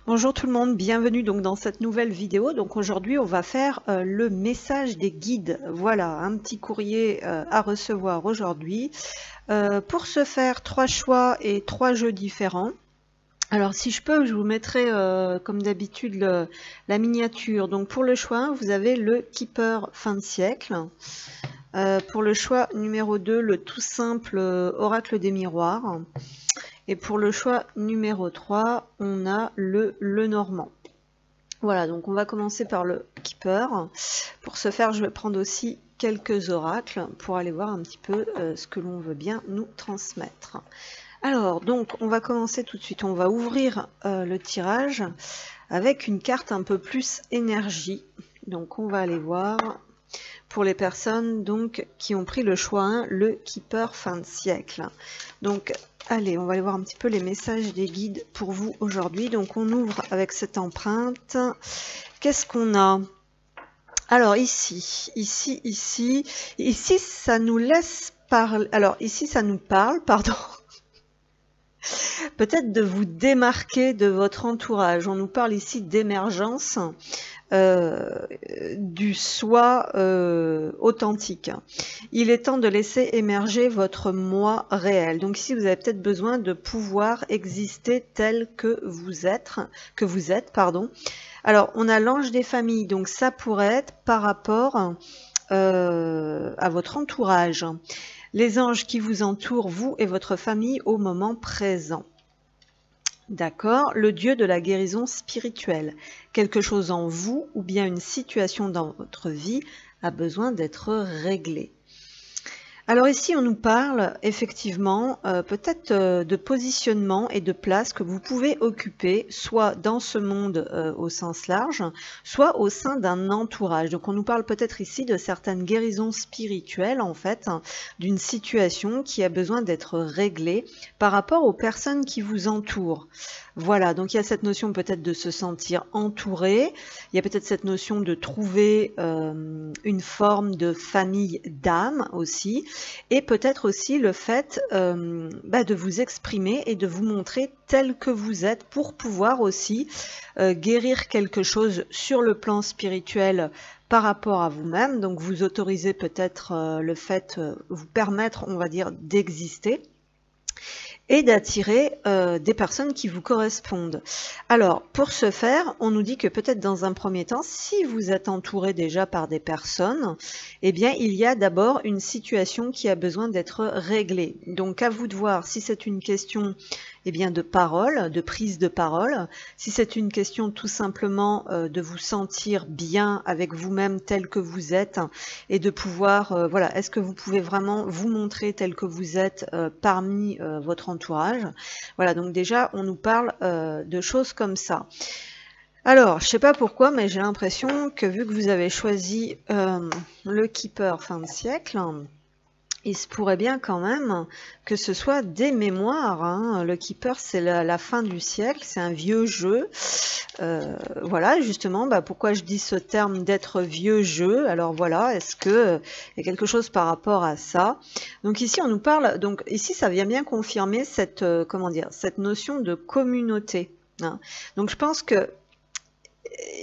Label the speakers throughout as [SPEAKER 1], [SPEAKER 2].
[SPEAKER 1] Bonjour tout le monde, bienvenue donc dans cette nouvelle vidéo. Donc aujourd'hui on va faire le message des guides. Voilà, un petit courrier à recevoir aujourd'hui. Pour ce faire, 3 choix et 3 jeux différents. Alors si je peux, je vous mettrai comme d'habitude la miniature. Donc pour le choix 1, vous avez le Keeper fin de siècle. Pour le choix numéro 2, le tout simple Oracle des miroirs. Et pour le choix numéro 3, on a le Normand. Voilà, donc on va commencer par le Keeper. Pour ce faire, je vais prendre aussi quelques oracles pour aller voir un petit peu ce que l'on veut bien nous transmettre. Alors, donc, on va commencer tout de suite. On va ouvrir le tirage avec une carte un peu plus énergie. Donc, on va aller voir pour les personnes donc qui ont pris le choix 1, le Keeper fin de siècle. Donc, allez, on va aller voir un petit peu les messages des guides pour vous aujourd'hui. Donc, on ouvre avec cette empreinte. Qu'est-ce qu'on a? Alors, ici, ça nous laisse parler. Alors, ici, ça nous parle, pardon. Peut-être de vous démarquer de votre entourage. On nous parle ici d'émergence. Du soi authentique. Il est temps de laisser émerger votre moi réel. Donc ici, vous avez peut-être besoin de pouvoir exister tel que vous êtes, pardon. Alors, on a l'ange des familles, donc ça pourrait être par rapport à votre entourage. Les anges qui vous entourent, vous et votre famille, au moment présent. D'accord, le dieu de la guérison spirituelle. Quelque chose en vous ou bien une situation dans votre vie a besoin d'être réglée. Alors ici, on nous parle effectivement peut-être de positionnement et de place que vous pouvez occuper, soit dans ce monde au sens large, soit au sein d'un entourage. Donc on nous parle peut-être ici de certaines guérisons spirituelles, en fait, hein, d'une situation qui a besoin d'être réglée par rapport aux personnes qui vous entourent. Voilà, donc il y a cette notion peut-être de se sentir entouré, il y a peut-être cette notion de trouver une forme de famille d'âme aussi, et peut-être aussi le fait de vous exprimer et de vous montrer tel que vous êtes pour pouvoir aussi guérir quelque chose sur le plan spirituel par rapport à vous-même. Donc vous autorisez peut-être le fait, vous permettre, on va dire, d'exister et d'attirer des personnes qui vous correspondent. Alors, pour ce faire, on nous dit que peut-être dans un premier temps, si vous êtes entouré déjà par des personnes, eh bien, il y a d'abord une situation qui a besoin d'être réglée. Donc, à vous de voir si c'est une question de parole, de prise de parole, si c'est une question tout simplement de vous sentir bien avec vous-même tel que vous êtes et de pouvoir, voilà, est-ce que vous pouvez vraiment vous montrer tel que vous êtes parmi votre entourage. Voilà, donc déjà, on nous parle de choses comme ça. Alors, je sais pas pourquoi, mais j'ai l'impression que vu que vous avez choisi le Keeper fin de siècle, il se pourrait bien quand même que ce soit des mémoires. Hein. Le Keeper, c'est la fin du siècle, c'est un vieux jeu. Voilà, justement, pourquoi je dis ce terme d'être vieux jeu. Alors voilà, est-ce que il y a quelque chose par rapport à ça? Donc ici, on nous parle. Donc ici, ça vient bien confirmer cette cette notion de communauté. Hein. Donc je pense que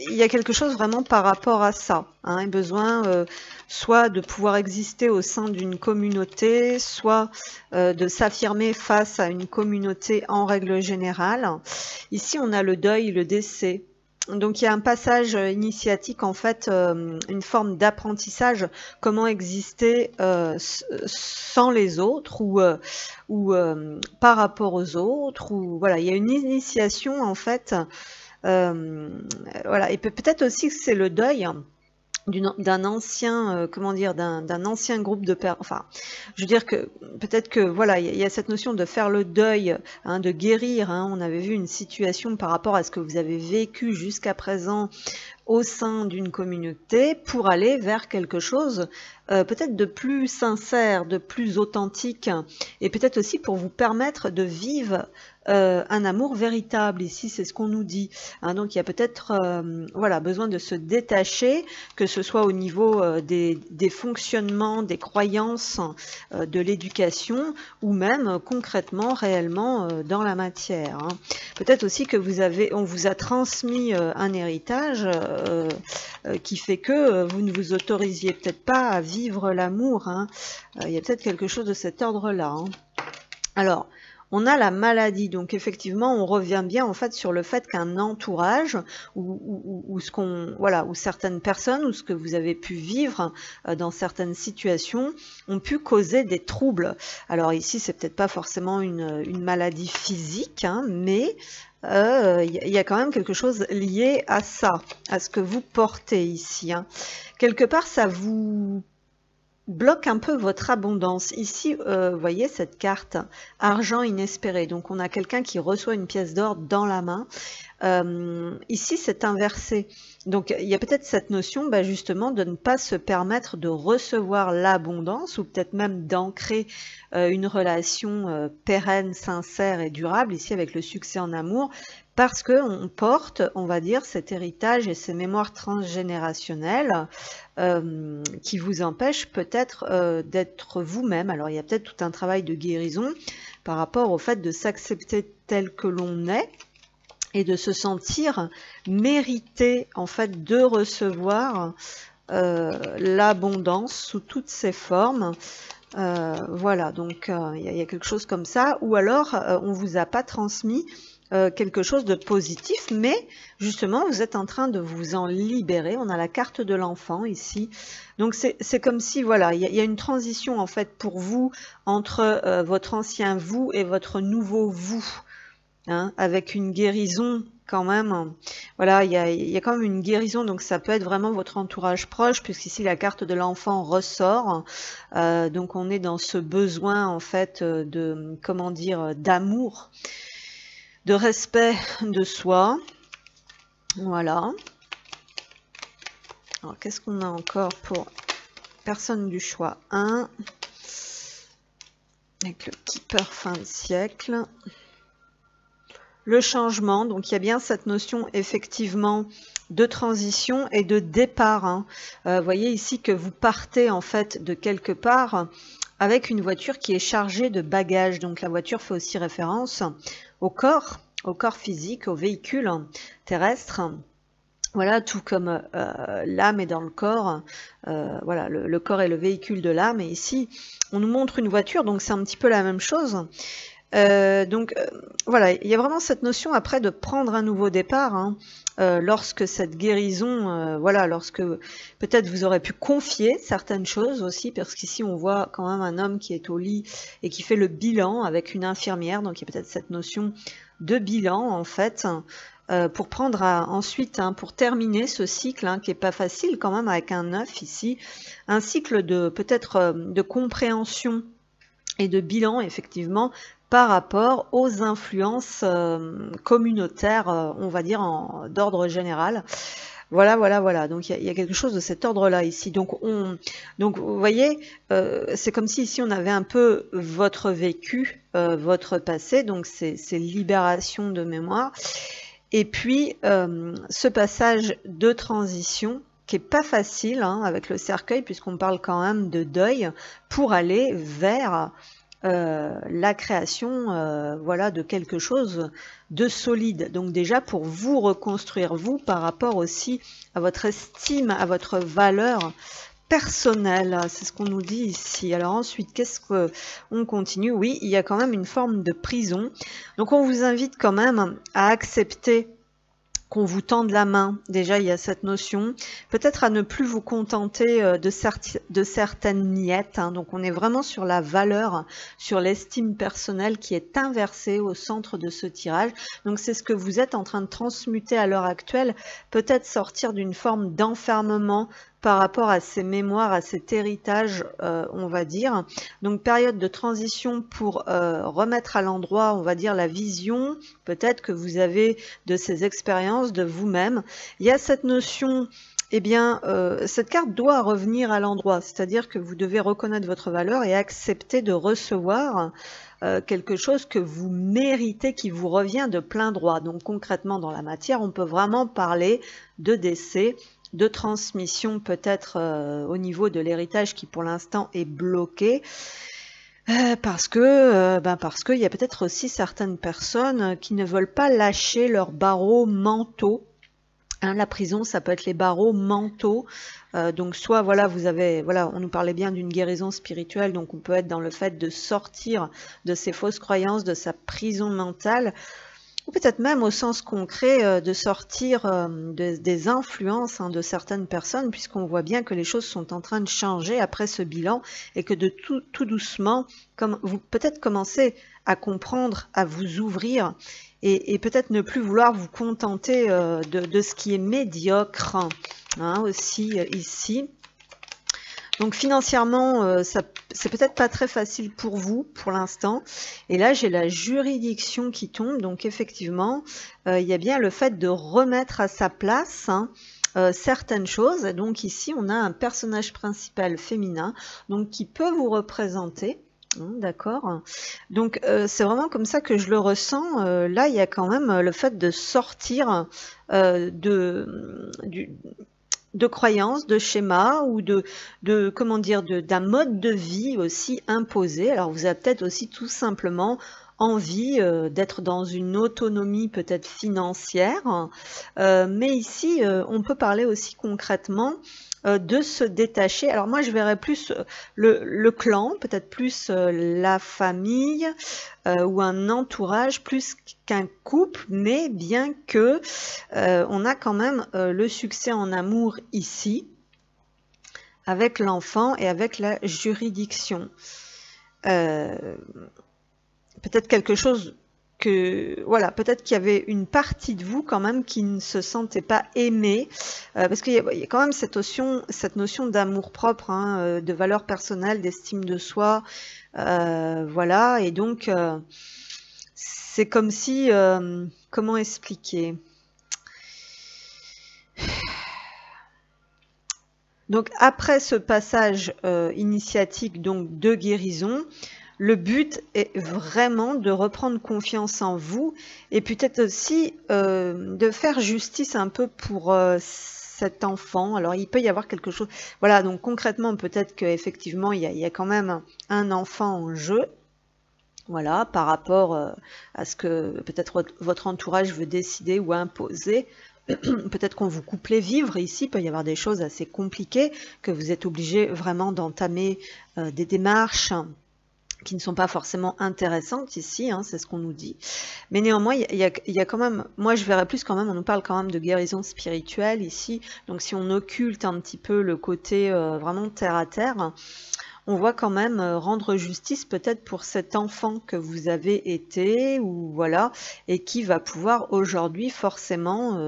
[SPEAKER 1] il y a quelque chose vraiment par rapport à ça, hein, besoin soit de pouvoir exister au sein d'une communauté, soit de s'affirmer face à une communauté en règle générale. Ici, on a le deuil, le décès. Donc il y a un passage initiatique, en fait, une forme d'apprentissage, comment exister sans les autres ou par rapport aux autres. Ou voilà, il y a une initiation, en fait. Voilà, et peut-être aussi que c'est le deuil d'un ancien d'un ancien groupe de personnes. Enfin, je veux dire que peut-être que voilà, il y a cette notion de faire le deuil, hein, de guérir. Hein. On avait vu une situation par rapport à ce que vous avez vécu jusqu'à présent au sein d'une communauté pour aller vers quelque chose peut-être de plus sincère, de plus authentique, et peut-être aussi pour vous permettre de vivre un amour véritable. Ici, c'est ce qu'on nous dit. Hein, donc, il y a peut-être voilà, besoin de se détacher, que ce soit au niveau des fonctionnements, des croyances, de l'éducation, ou même concrètement, réellement, dans la matière. Hein. Peut-être aussi que on vous a transmis un héritage qui fait que vous ne vous autorisiez peut-être pas à vivre l'amour. Hein. Il y a peut-être quelque chose de cet ordre-là. Hein. Alors, on a la maladie, donc effectivement, on revient bien en fait sur le fait qu'un entourage ou ce qu'on, voilà, ou certaines personnes ou ce que vous avez pu vivre dans certaines situations ont pu causer des troubles. Alors ici, c'est peut-être pas forcément une maladie physique, hein, mais il y a quand même quelque chose lié à ça, à ce que vous portez ici. Hein. Quelque part, ça vous bloque un peu votre abondance. Ici, vous voyez cette carte, argent inespéré. Donc, on a quelqu'un qui reçoit une pièce d'or dans la main. Ici, c'est inversé. Donc, il y a peut-être cette notion justement de ne pas se permettre de recevoir l'abondance ou peut-être même d'ancrer une relation pérenne, sincère et durable, ici avec le succès en amour, parce qu'on porte, on va dire, cet héritage et ces mémoires transgénérationnelles qui vous empêchent peut-être d'être vous-même. Alors, il y a peut-être tout un travail de guérison par rapport au fait de s'accepter tel que l'on est, et de se sentir mérité en fait de recevoir l'abondance sous toutes ses formes. Voilà, donc il y a quelque chose comme ça, ou alors on vous a pas transmis quelque chose de positif, mais justement vous êtes en train de vous en libérer. On a la carte de l'enfant ici, donc c'est comme si voilà, il y a une transition en fait pour vous entre votre ancien vous et votre nouveau vous. Hein, avec une guérison quand même, voilà, il y a quand même une guérison, donc ça peut être vraiment votre entourage proche, puisqu'ici la carte de l'enfant ressort, donc on est dans ce besoin en fait de, comment dire, d'amour, de respect de soi, voilà. Alors qu'est-ce qu'on a encore pour personne du choix 1, avec le Keeper fin de siècle. Le changement, donc il y a bien cette notion effectivement de transition et de départ. Hein. Voyez ici que vous partez en fait de quelque part avec une voiture qui est chargée de bagages. Donc la voiture fait aussi référence au corps physique, au véhicule terrestre. Voilà, tout comme l'âme est dans le corps, voilà, le corps est le véhicule de l'âme. Et ici, on nous montre une voiture, donc c'est un petit peu la même chose. Voilà, il y a vraiment cette notion après de prendre un nouveau départ, hein, lorsque cette guérison, voilà, lorsque peut-être vous aurez pu confier certaines choses aussi, parce qu'ici on voit quand même un homme qui est au lit et qui fait le bilan avec une infirmière, donc il y a peut-être cette notion de bilan en fait, pour prendre ensuite, hein, pour terminer ce cycle, hein, qui est pas facile quand même avec un 9 ici, un cycle de peut-être de compréhension et de bilan effectivement par rapport aux influences communautaires, on va dire d'ordre général. Voilà, voilà, voilà. Donc il y a quelque chose de cet ordre-là ici. Donc vous voyez, c'est comme si ici on avait un peu votre vécu, votre passé. Donc c'est libération de mémoire. Et puis ce passage de transition qui est pas facile, hein, avec le cercueil, puisqu'on parle quand même de deuil, pour aller vers la création, voilà, de quelque chose de solide. Donc déjà pour vous reconstruire vous par rapport aussi à votre estime, à votre valeur personnelle, c'est ce qu'on nous dit ici. Alors ensuite, qu'est-ce qu'on continue? Oui, il y a quand même une forme de prison. Donc on vous invite quand même à accepter qu'on vous tende la main. Déjà, il y a cette notion. Peut-être à ne plus vous contenter de certaines miettes. Hein. Donc, on est vraiment sur la valeur, sur l'estime personnelle qui est inversée au centre de ce tirage. Donc, c'est ce que vous êtes en train de transmuter à l'heure actuelle. Peut-être sortir d'une forme d'enfermement par rapport à ces mémoires, à cet héritage, on va dire. Donc, période de transition pour remettre à l'endroit, on va dire, la vision, peut-être que vous avez de ces expériences de vous-même. Il y a cette notion eh bien, cette carte doit revenir à l'endroit, c'est-à-dire que vous devez reconnaître votre valeur et accepter de recevoir quelque chose que vous méritez, qui vous revient de plein droit. Donc concrètement, dans la matière, on peut vraiment parler de décès, de transmission peut-être au niveau de l'héritage qui pour l'instant est bloqué. Parce qu'il y a peut-être aussi certaines personnes qui ne veulent pas lâcher leurs barreaux mentaux. Hein, la prison, ça peut être les barreaux mentaux. Donc soit voilà, on nous parlait bien d'une guérison spirituelle, donc on peut être dans le fait de sortir de ses fausses croyances, de sa prison mentale, ou peut-être même au sens concret de sortir des influences de certaines personnes, puisqu'on voit bien que les choses sont en train de changer après ce bilan et que de tout doucement, comme vous peut-être commencez à comprendre, à vous ouvrir et peut-être ne plus vouloir vous contenter de ce qui est médiocre aussi ici. Donc financièrement, c'est peut-être pas très facile pour vous pour l'instant. Et là, j'ai la juridiction qui tombe. Donc effectivement, il y a bien le fait de remettre à sa place certaines choses. Donc ici, on a un personnage principal féminin donc qui peut vous représenter. D'accord. Donc c'est vraiment comme ça que je le ressens. Là, il y a quand même le fait de sortir de croyances, de schémas ou d'un mode de vie aussi imposé. Alors vous avez peut-être aussi tout simplement envie d'être dans une autonomie peut-être financière, mais ici on peut parler aussi concrètement de se détacher. Alors moi je verrais plus le clan, peut-être plus la famille ou un entourage plus qu'un couple, mais bien que on a quand même le succès en amour ici avec l'enfant et avec la juridiction. Peut-être quelque chose peut-être qu'il y avait une partie de vous quand même qui ne se sentait pas aimée, parce qu'il y a quand même cette notion d'amour propre, de valeur personnelle, d'estime de soi, voilà, et donc c'est comme si, comment expliquer? Donc après ce passage initiatique donc de guérison, le but est vraiment de reprendre confiance en vous et peut-être aussi de faire justice un peu pour cet enfant. Alors il peut y avoir quelque chose, voilà, donc concrètement peut-être qu'effectivement il y a quand même un enfant en jeu. Voilà, par rapport à ce que peut-être votre entourage veut décider ou imposer. Peut-être qu'on vous coupe les vivres ici, il peut y avoir des choses assez compliquées, que vous êtes obligé vraiment d'entamer des démarches qui ne sont pas forcément intéressantes ici, c'est ce qu'on nous dit. Mais néanmoins, il y a quand même, moi je verrais plus quand même, on nous parle quand même de guérison spirituelle ici, donc si on occulte un petit peu le côté vraiment terre à terre, on voit quand même rendre justice peut-être pour cet enfant que vous avez été, ou voilà, et qui va pouvoir aujourd'hui forcément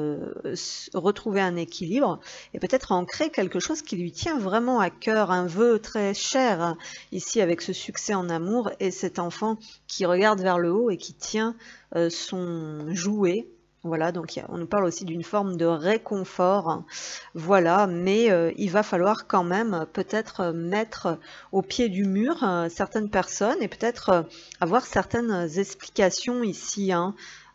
[SPEAKER 1] retrouver un équilibre et peut-être ancrer quelque chose qui lui tient vraiment à cœur, un vœu très cher ici avec ce succès en amour et cet enfant qui regarde vers le haut et qui tient son jouet. Voilà, donc on nous parle aussi d'une forme de réconfort, voilà, mais il va falloir quand même peut-être mettre au pied du mur certaines personnes et peut-être avoir certaines explications ici,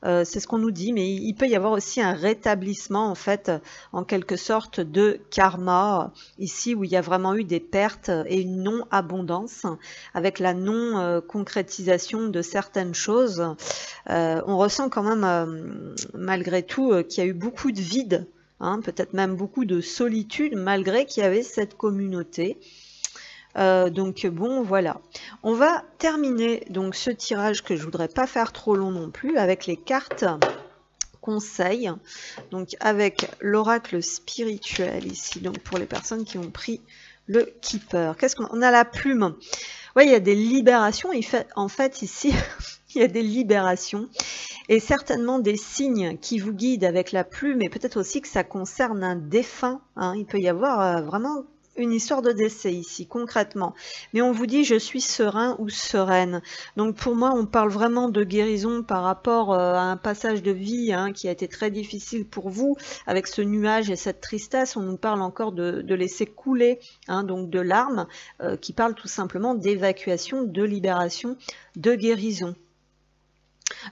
[SPEAKER 1] c'est ce qu'on nous dit, mais il peut y avoir aussi un rétablissement en fait, en quelque sorte de karma, ici où il y a vraiment eu des pertes et une non-abondance, avec la non-concrétisation de certaines choses. On ressent quand même, malgré tout, qu'il y a eu beaucoup de vide, peut-être même beaucoup de solitude, malgré qu'il y avait cette communauté. Donc bon, voilà. On va terminer donc ce tirage que je voudrais pas faire trop long non plus avec les cartes conseils. Donc avec l'oracle spirituel ici, donc pour les personnes qui ont pris le Keeper. Qu'est-ce qu'on a? La plume. Ouais, il y a des libérations. En fait ici, il y a des libérations et certainement des signes qui vous guident avec la plume, et peut-être aussi que ça concerne un défunt. Il peut y avoir vraiment une histoire de décès ici, concrètement. Mais on vous dit je suis serein ou sereine. Donc pour moi, on parle vraiment de guérison par rapport à un passage de vie qui a été très difficile pour vous, avec ce nuage et cette tristesse. On nous parle encore de laisser couler, donc de larmes, qui parlent tout simplement d'évacuation, de libération, de guérison.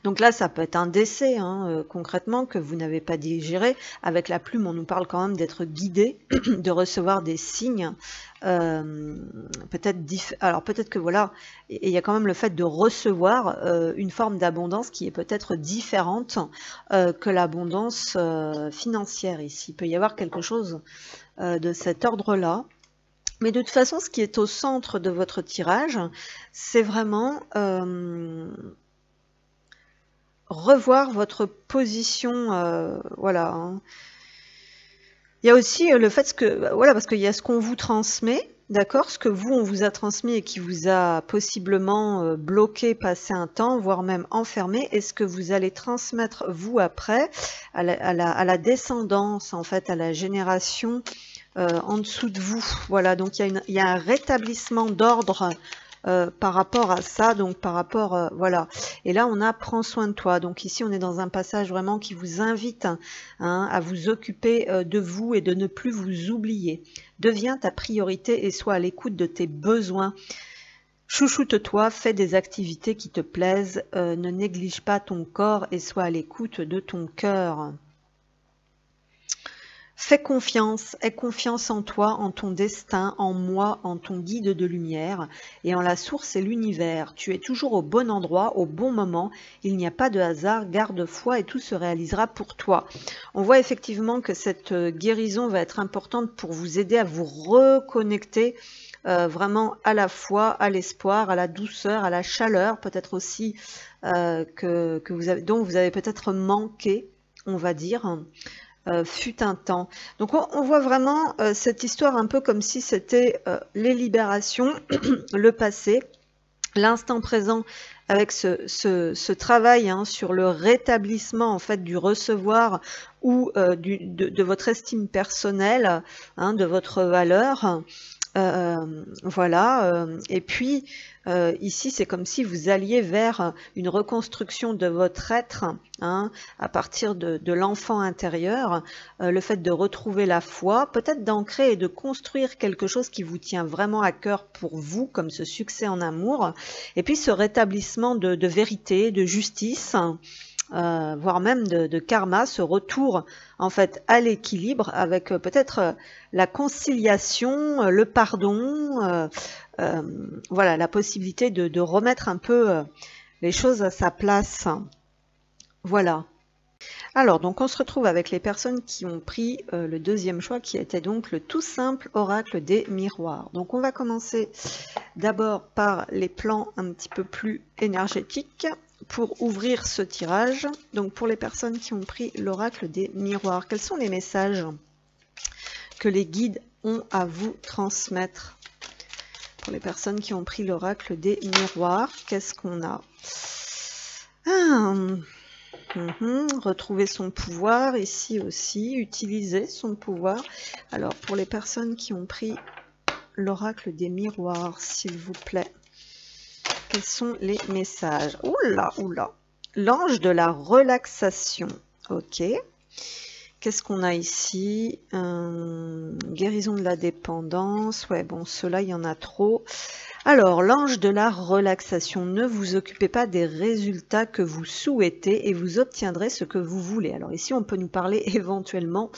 [SPEAKER 1] Donc là, ça peut être un décès, concrètement, que vous n'avez pas digéré. Avec la plume, on nous parle quand même d'être guidé, de recevoir des signes. Peut-être que voilà, il y a quand même le fait de recevoir une forme d'abondance qui est peut-être différente que l'abondance financière ici. Il peut y avoir quelque chose de cet ordre-là. Mais de toute façon, ce qui est au centre de votre tirage, c'est vraiment revoir votre position, voilà. Il y a aussi le fait que, voilà, parce qu'il y a ce qu'on vous transmet, d'accord, ce que vous, on vous a transmis et qui vous a possiblement bloqué, passé un temps, voire même enfermé, et ce que vous allez transmettre, vous, après, à la descendance, en fait, à la génération en dessous de vous. Voilà, donc il y a un rétablissement d'ordre par rapport à ça, donc par rapport, voilà. Et là, on a prends soin de toi. Donc ici, on est dans un passage vraiment qui vous invite à vous occuper de vous et de ne plus vous oublier. Deviens ta priorité et sois à l'écoute de tes besoins. Chouchoute-toi, fais des activités qui te plaisent, ne néglige pas ton corps et sois à l'écoute de ton cœur. Fais confiance, aie confiance en toi, en ton destin, en moi, en ton guide de lumière et en la source et l'univers. Tu es toujours au bon endroit, au bon moment. Il n'y a pas de hasard, garde foi et tout se réalisera pour toi. On voit effectivement que cette guérison va être importante pour vous aider à vous reconnecter vraiment à la foi, à l'espoir, à la douceur, à la chaleur, peut-être aussi dont vous avez peut-être manqué, on va dire. Fut un temps. Donc on voit vraiment cette histoire un peu comme si c'était les libérations, le passé, l'instant présent avec ce travail sur le rétablissement en fait du recevoir ou de votre estime personnelle, de votre valeur. Voilà, et puis ici c'est comme si vous alliez vers une reconstruction de votre être à partir de l'enfant intérieur, le fait de retrouver la foi, peut-être d'ancrer et de construire quelque chose qui vous tient vraiment à cœur pour vous, comme ce succès en amour, et puis ce rétablissement de vérité, de justice, voire même de karma, ce retour en fait à l'équilibre avec peut-être la conciliation, le pardon, voilà, la possibilité de remettre un peu les choses à sa place. Voilà. Alors, donc on se retrouve avec les personnes qui ont pris le deuxième choix qui était donc le tout simple oracle des miroirs. Donc on va commencer d'abord par les plans un petit peu plus énergétiques pour ouvrir ce tirage. Donc pour les personnes qui ont pris l'oracle des miroirs, quels sont les messages que les guides ont à vous transmettre? Pour les personnes qui ont pris l'oracle des miroirs, qu'est-ce qu'on a? Retrouver son pouvoir, ici aussi, utiliser son pouvoir. Alors pour les personnes qui ont pris l'oracle des miroirs, s'il vous plaît, quels sont les messages? Oula, oula. L'ange de la relaxation. Ok. Qu'est-ce qu'on a ici? Guérison de la dépendance. Ouais, bon, ceux-là, il y en a trop. Alors, l'ange de la relaxation. Ne vous occupez pas des résultats que vous souhaitez et vous obtiendrez ce que vous voulez. Alors ici, on peut nous parler éventuellement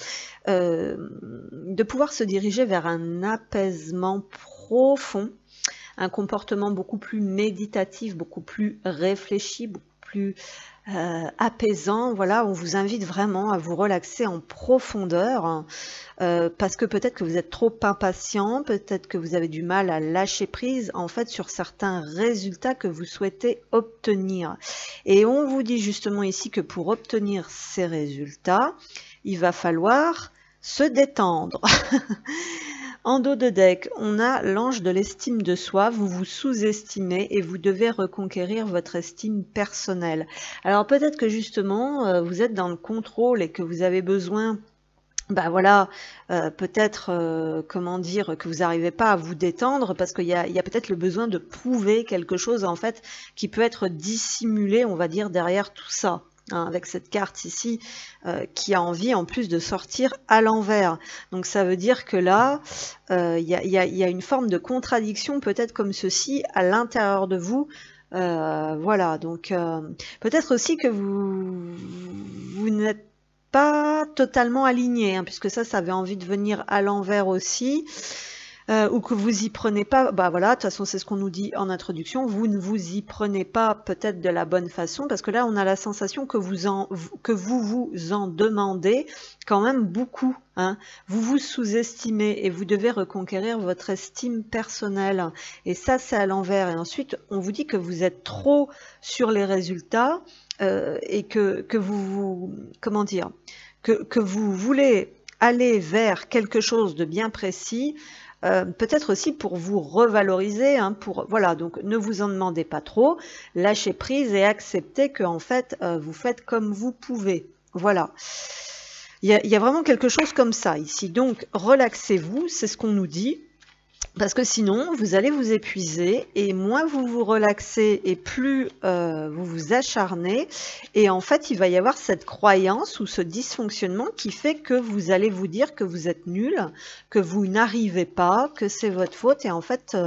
[SPEAKER 1] de pouvoir se diriger vers un apaisement profond, un comportement beaucoup plus méditatif, beaucoup plus réfléchi, beaucoup plus apaisant. Voilà, on vous invite vraiment à vous relaxer en profondeur parce que peut-être que vous êtes trop impatient, peut-être que vous avez du mal à lâcher prise en fait sur certains résultats que vous souhaitez obtenir. Et on vous dit justement ici que pour obtenir ces résultats, il va falloir se détendre. En dos de deck, on a l'ange de l'estime de soi. Vous vous sous-estimez et vous devez reconquérir votre estime personnelle. Alors peut-être que justement, vous êtes dans le contrôle et que vous avez besoin bah voilà, peut-être, comment dire, que vous n'arrivez pas à vous détendre parce qu'il y a peut-être le besoin de prouver quelque chose en fait qui peut être dissimulé, on va dire, derrière tout ça. Hein, avec cette carte ici qui a envie en plus de sortir à l'envers. Donc ça veut dire que là, il y a une forme de contradiction peut-être comme ceci à l'intérieur de vous. Voilà, donc peut-être aussi que vous n'êtes pas totalement aligné, hein, puisque ça avait envie de venir à l'envers aussi, ou que vous y prenez pas, bah voilà, de toute façon c'est ce qu'on nous dit en introduction, vous ne vous y prenez pas peut-être de la bonne façon, parce que là on a la sensation que vous en demandez quand même beaucoup, hein. Vous vous sous-estimez et vous devez reconquérir votre estime personnelle, et ça c'est à l'envers, et ensuite on vous dit que vous êtes trop sur les résultats, et que vous comment dire, que vous voulez aller vers quelque chose de bien précis, peut-être aussi pour vous revaloriser, hein, voilà, donc ne vous en demandez pas trop, lâchez prise et acceptez que en fait vous faites comme vous pouvez. Voilà. Il y a vraiment quelque chose comme ça ici. Donc relaxez-vous, c'est ce qu'on nous dit. Parce que sinon, vous allez vous épuiser et moins vous vous relaxez et plus vous vous acharnez. Et en fait, il va y avoir cette croyance ou ce dysfonctionnement qui fait que vous allez vous dire que vous êtes nul, que vous n'arrivez pas, que c'est votre faute. Et en fait,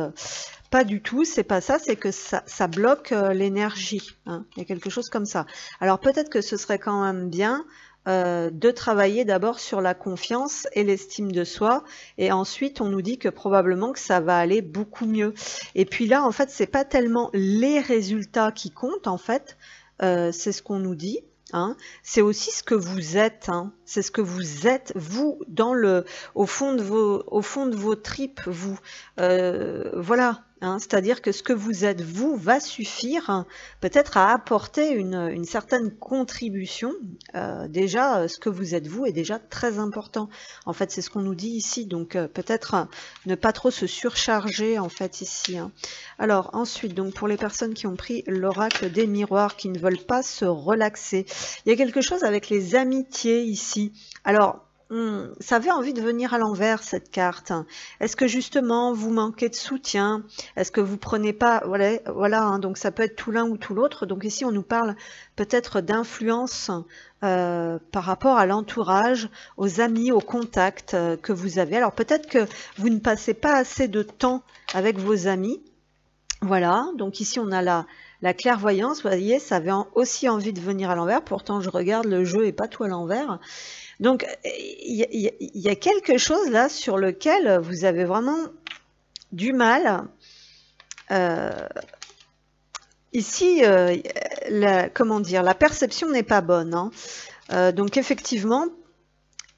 [SPEAKER 1] pas du tout, c'est pas ça, c'est que ça bloque l'énergie. Hein. Il y a quelque chose comme ça. Alors peut-être que ce serait quand même bien de travailler d'abord sur la confiance et l'estime de soi, et ensuite on nous dit que probablement que ça va aller beaucoup mieux. Et puis là en fait c'est pas tellement les résultats qui comptent en fait, c'est ce qu'on nous dit, hein. C'est aussi ce que vous êtes, hein. C'est ce que vous êtes vous dans au fond de vos tripes, vous, voilà. Hein, c'est-à-dire que ce que vous êtes, vous, va suffire, hein, peut-être à apporter une certaine contribution. Déjà, ce que vous êtes, vous, est déjà très important. En fait, c'est ce qu'on nous dit ici. Donc, peut-être ne pas trop se surcharger, en fait, ici. Hein. Alors, ensuite, donc pour les personnes qui ont pris l'oracle des miroirs, qui ne veulent pas se relaxer, il y a quelque chose avec les amitiés ici. Alors, ça avait envie de venir à l'envers cette carte. Est-ce que justement vous manquez de soutien? Est-ce que vous prenez pas, voilà, hein, donc ça peut être tout l'un ou tout l'autre. Donc ici on nous parle peut-être d'influence par rapport à l'entourage, aux amis, aux contacts que vous avez. Alors peut-être que vous ne passez pas assez de temps avec vos amis. Voilà, donc ici on a la clairvoyance, vous voyez, ça avait aussi envie de venir à l'envers. Pourtant je regarde le jeu et pas tout à l'envers. Donc, il y a quelque chose là sur lequel vous avez vraiment du mal. Ici, comment dire, la perception n'est pas bonne. Hein. Donc, effectivement,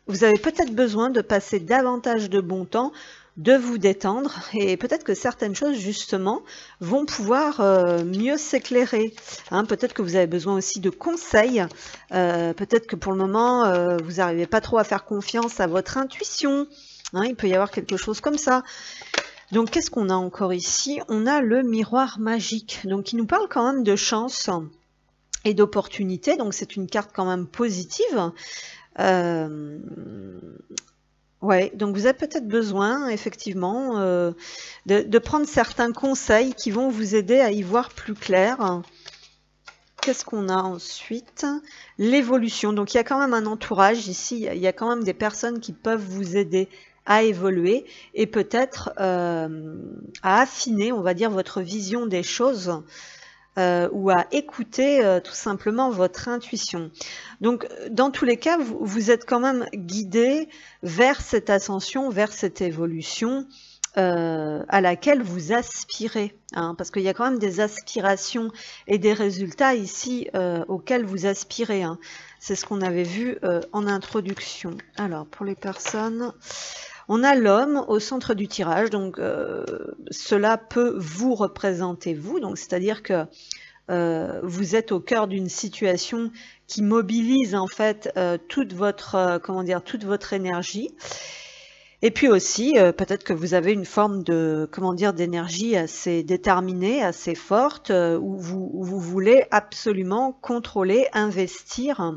[SPEAKER 1] vous avez peut-être besoin de passer davantage de bon temps, de vous détendre, et peut-être que certaines choses justement vont pouvoir mieux s'éclairer. Hein, peut-être que vous avez besoin aussi de conseils, peut-être que pour le moment vous n'arrivez pas trop à faire confiance à votre intuition, hein, il peut y avoir quelque chose comme ça. Donc qu'est-ce qu'on a encore ici? On a le miroir magique, donc il nous parle quand même de chance et d'opportunité, donc c'est une carte quand même positive. Ouais, donc vous avez peut-être besoin, effectivement, de prendre certains conseils qui vont vous aider à y voir plus clair. Qu'est-ce qu'on a ensuite? L'évolution. Donc il y a quand même un entourage ici, il y a quand même des personnes qui peuvent vous aider à évoluer et peut-être à affiner, on va dire, votre vision des choses. Ou à écouter tout simplement votre intuition. Donc dans tous les cas, vous êtes quand même guidé vers cette ascension, vers cette évolution à laquelle vous aspirez, hein, parce qu'il y a quand même des aspirations et des résultats ici auxquels vous aspirez. Hein. C'est ce qu'on avait vu en introduction. Alors pour les personnes... On a l'homme au centre du tirage, donc cela peut vous représenter vous, donc c'est-à-dire que vous êtes au cœur d'une situation qui mobilise en fait toute votre toute votre énergie. Et puis aussi, peut-être que vous avez une forme de d'énergie assez déterminée, assez forte, où vous voulez absolument contrôler, investir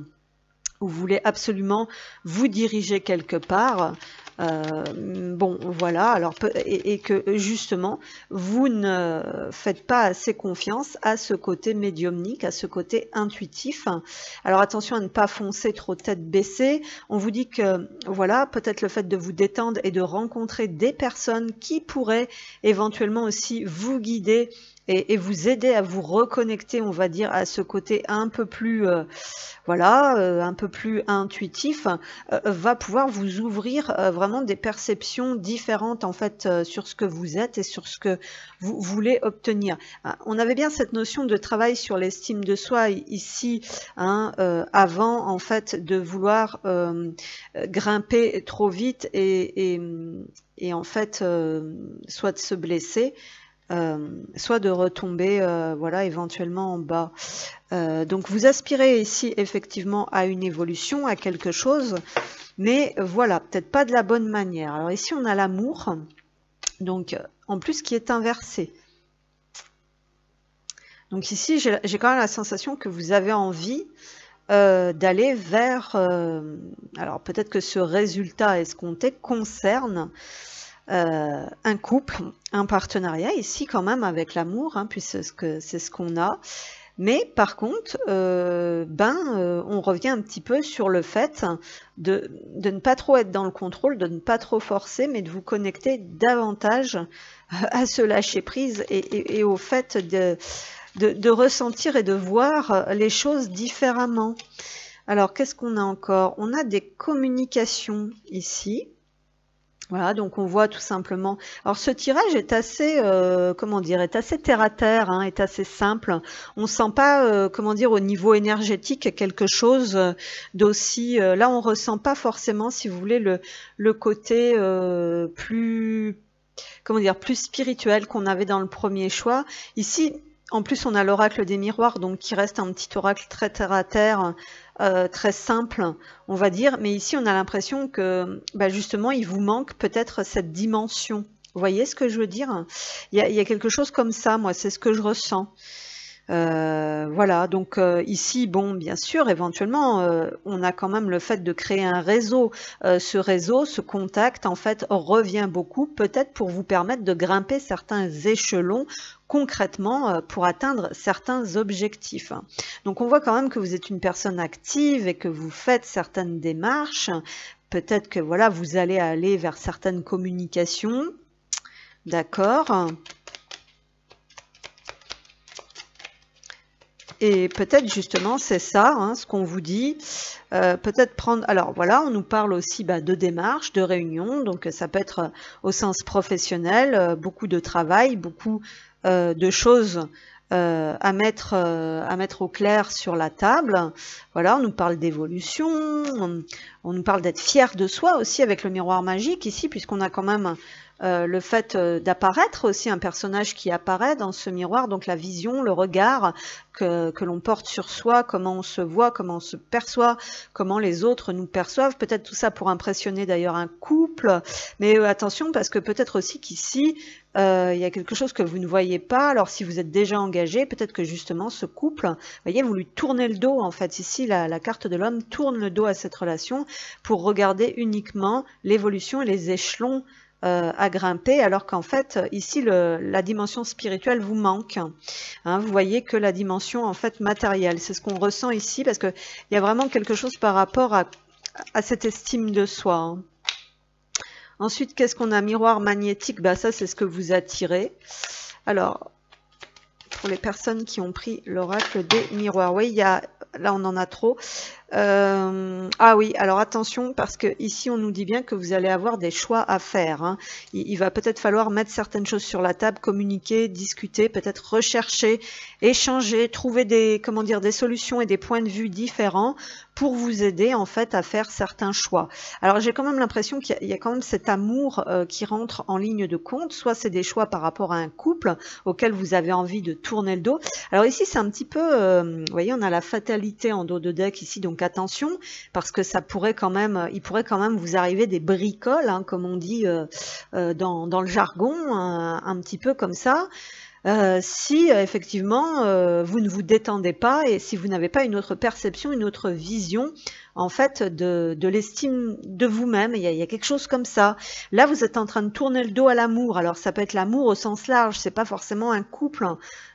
[SPEAKER 1] vous voulez absolument vous diriger quelque part. Bon, voilà, alors et que justement vous ne faites pas assez confiance à ce côté médiumnique, à ce côté intuitif. Alors attention à ne pas foncer trop tête baissée. On vous dit que voilà, peut-être le fait de vous détendre et de rencontrer des personnes qui pourraient éventuellement aussi vous guider et vous aider à vous reconnecter, on va dire, à ce côté un peu plus voilà, un peu plus intuitif, va pouvoir vous ouvrir vraiment des perceptions différentes en fait sur ce que vous êtes et sur ce que vous voulez obtenir. On avait bien cette notion de travail sur l'estime de soi ici, hein, avant en fait de vouloir grimper trop vite et en fait soit de se blesser, soit de retomber voilà, éventuellement en bas. Donc vous aspirez ici effectivement à une évolution, à quelque chose, mais voilà, peut-être pas de la bonne manière. Alors ici on a l'amour, donc en plus qui est inversé. Donc ici j'ai quand même la sensation que vous avez envie d'aller vers, alors peut-être que ce résultat escompté concerne un couple, un partenariat, ici quand même avec l'amour, hein, puisque c'est ce qu'on a. Mais par contre, on revient un petit peu sur le fait de ne pas trop être dans le contrôle, de ne pas trop forcer, mais de vous connecter davantage à ce lâcher-prise et au fait de ressentir et de voir les choses différemment. Alors, qu'est-ce qu'on a encore? On a des communications ici. Voilà, donc on voit tout simplement. Alors ce tirage est assez, comment dire, est assez terre à terre, hein, est assez simple. On sent pas, comment dire, au niveau énergétique quelque chose d'aussi. Là, on ressent pas forcément, si vous voulez, le côté plus, comment dire, plus spirituel qu'on avait dans le premier choix. Ici, en plus, on a l'oracle des miroirs, donc qui reste un petit oracle très terre à terre. Très simple, on va dire, mais ici on a l'impression que justement il vous manque peut-être cette dimension. Vous voyez ce que je veux dire? Il y a quelque chose comme ça, moi, c'est ce que je ressens. Voilà, donc ici, bon, bien sûr, éventuellement, on a quand même le fait de créer un réseau. Ce réseau, ce contact, en fait, revient beaucoup, peut-être pour vous permettre de grimper certains échelons concrètement pour atteindre certains objectifs. Donc on voit quand même que vous êtes une personne active et que vous faites certaines démarches. Peut-être que voilà, vous allez aller vers certaines communications. D'accord. Et peut-être justement c'est ça, hein, ce qu'on vous dit, peut-être prendre, alors voilà, on nous parle aussi de démarches, de réunions, donc ça peut être au sens professionnel, beaucoup de travail, beaucoup de choses à mettre au clair sur la table. Voilà, on nous parle d'évolution, on nous parle d'être fier de soi aussi avec le miroir magique ici, puisqu'on a quand même le fait d'apparaître aussi, un personnage qui apparaît dans ce miroir, donc la vision, le regard que l'on porte sur soi, comment on se voit, comment on se perçoit, comment les autres nous perçoivent, peut-être tout ça pour impressionner d'ailleurs un couple, mais attention parce que peut-être aussi qu'ici il y a quelque chose que vous ne voyez pas. Alors si vous êtes déjà engagé, peut-être que justement ce couple, vous voyez, vous lui tournez le dos en fait. Ici la carte de l'homme tourne le dos à cette relation pour regarder uniquement l'évolution et les échelons à grimper, alors qu'en fait ici la dimension spirituelle vous manque, hein, vous voyez que la dimension en fait matérielle, c'est ce qu'on ressent ici, parce que il y a vraiment quelque chose par rapport à cette estime de soi, hein. Ensuite, qu'est-ce qu'on a? Miroir magnétique, ça c'est ce que vous attirez. Alors pour les personnes qui ont pris l'oracle des miroirs, oui, là on en a trop. Ah oui, alors attention, parce que ici on nous dit bien que vous allez avoir des choix à faire, hein. Il va peut-être falloir mettre certaines choses sur la table, communiquer, discuter, peut-être rechercher, échanger, trouver des solutions et des points de vue différents pour vous aider en fait à faire certains choix. Alors j'ai quand même l'impression qu'il y a quand même cet amour qui rentre en ligne de compte, soit c'est des choix par rapport à un couple auquel vous avez envie de tourner le dos. Alors ici c'est un petit peu, vous voyez, on a la fatalité en dos de deck ici, donc attention, parce que ça pourrait quand même, il pourrait quand même vous arriver des bricoles, hein, comme on dit dans le jargon, un petit peu comme ça. si effectivement vous ne vous détendez pas et si vous n'avez pas une autre perception, une autre vision en fait de l'estime de vous-même. Il y a quelque chose comme ça. Là, vous êtes en train de tourner le dos à l'amour. Alors ça peut être l'amour au sens large, c'est pas forcément un couple.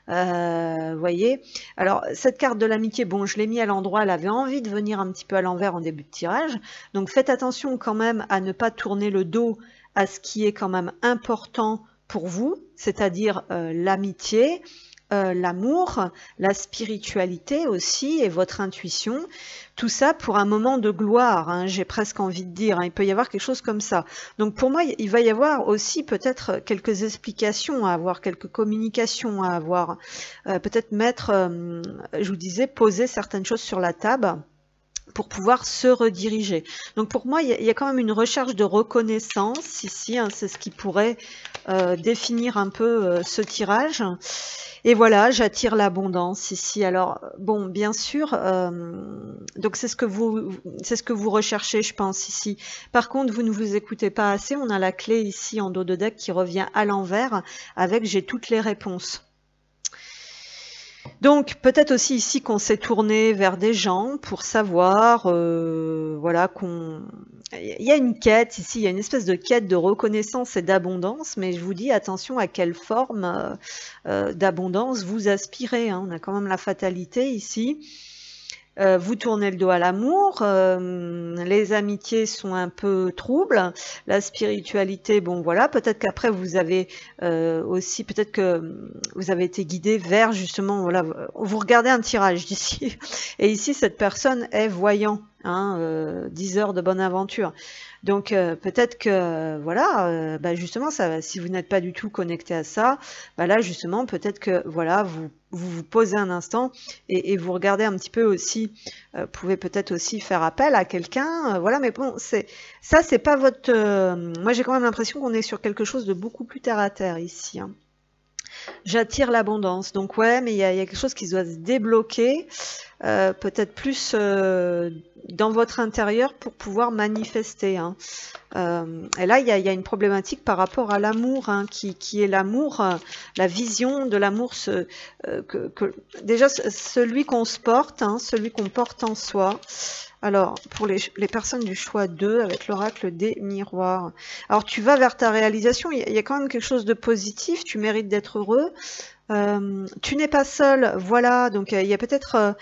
[SPEAKER 1] Voyez. Alors cette carte de l'amitié, bon, je l'ai mis à l'endroit, elle avait envie de venir un petit peu à l'envers en début de tirage. Donc faites attention quand même à ne pas tourner le dos à ce qui est quand même important pour vous, c'est-à-dire l'amitié, l'amour, la spiritualité aussi et votre intuition, tout ça pour un moment de gloire, hein, j'ai presque envie de dire, hein, il peut y avoir quelque chose comme ça. Donc pour moi, il va y avoir aussi peut-être quelques explications à avoir, quelques communications à avoir, peut-être mettre, je vous disais, poser certaines choses sur la table pour pouvoir se rediriger. Donc pour moi, il y a quand même une recherche de reconnaissance ici, hein, c'est ce qui pourrait définir un peu ce tirage. Et voilà, j'attire l'abondance ici. Alors bon, bien sûr, donc c'est ce que vous recherchez, je pense ici. Par contre, vous ne vous écoutez pas assez. On a la clé ici en dos de deck qui revient à l'envers avec j'ai toutes les réponses. Donc peut-être aussi ici qu'on s'est tourné vers des gens pour savoir, voilà, il y a une quête ici, il y a une espèce de quête de reconnaissance et d'abondance, mais je vous dis attention à quelle forme d'abondance vous aspirez, hein. On a quand même la fatalité ici. Vous tournez le dos à l'amour, les amitiés sont un peu troubles, la spiritualité, bon voilà, peut-être qu'après vous avez aussi, peut-être que vous avez été guidé vers justement, voilà, vous regardez un tirage d'ici, et ici cette personne est voyant, hein, 10 heures de bonne aventure. Donc peut-être que voilà, bah justement, si vous n'êtes pas du tout connecté à ça, bah là justement peut-être que voilà, vous posez un instant et vous regardez un petit peu aussi, pouvez peut-être aussi faire appel à quelqu'un, voilà, mais bon, ça c'est pas votre... moi j'ai quand même l'impression qu'on est sur quelque chose de beaucoup plus terre à terre ici, hein. J'attire l'abondance, donc ouais, mais il y a quelque chose qui doit se débloquer, peut-être plus dans votre intérieur pour pouvoir manifester, hein. Et là, il y a une problématique par rapport à l'amour, hein, qui est l'amour, la vision de l'amour, déjà celui qu'on se porte, hein, celui qu'on porte en soi. Alors, pour les personnes du choix 2, avec l'oracle des miroirs. Alors, tu vas vers ta réalisation, il y a quand même quelque chose de positif, tu mérites d'être heureux. Tu n'es pas seul, voilà, donc il y a peut-être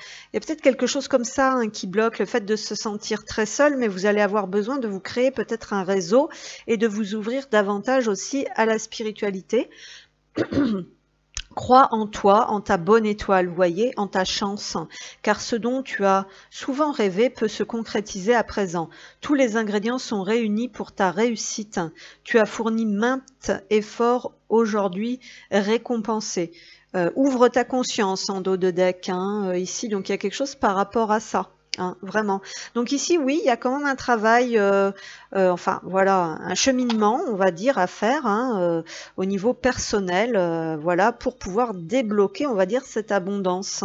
[SPEAKER 1] quelque chose comme ça, hein, qui bloque le fait de se sentir très seul, mais vous allez avoir besoin de vous créer peut-être un réseau et de vous ouvrir davantage aussi à la spiritualité. Crois en toi, en ta bonne étoile, vous voyez, en ta chance, car ce dont tu as souvent rêvé peut se concrétiser à présent. Tous les ingrédients sont réunis pour ta réussite. Tu as fourni maintes efforts aujourd'hui récompensés. Ouvre ta conscience en dos de deck, hein, ici, donc il y a quelque chose par rapport à ça. Hein, vraiment. Donc ici, oui, il y a quand même un travail, enfin voilà, un cheminement, on va dire, à faire, hein, au niveau personnel, voilà, pour pouvoir débloquer, on va dire, cette abondance.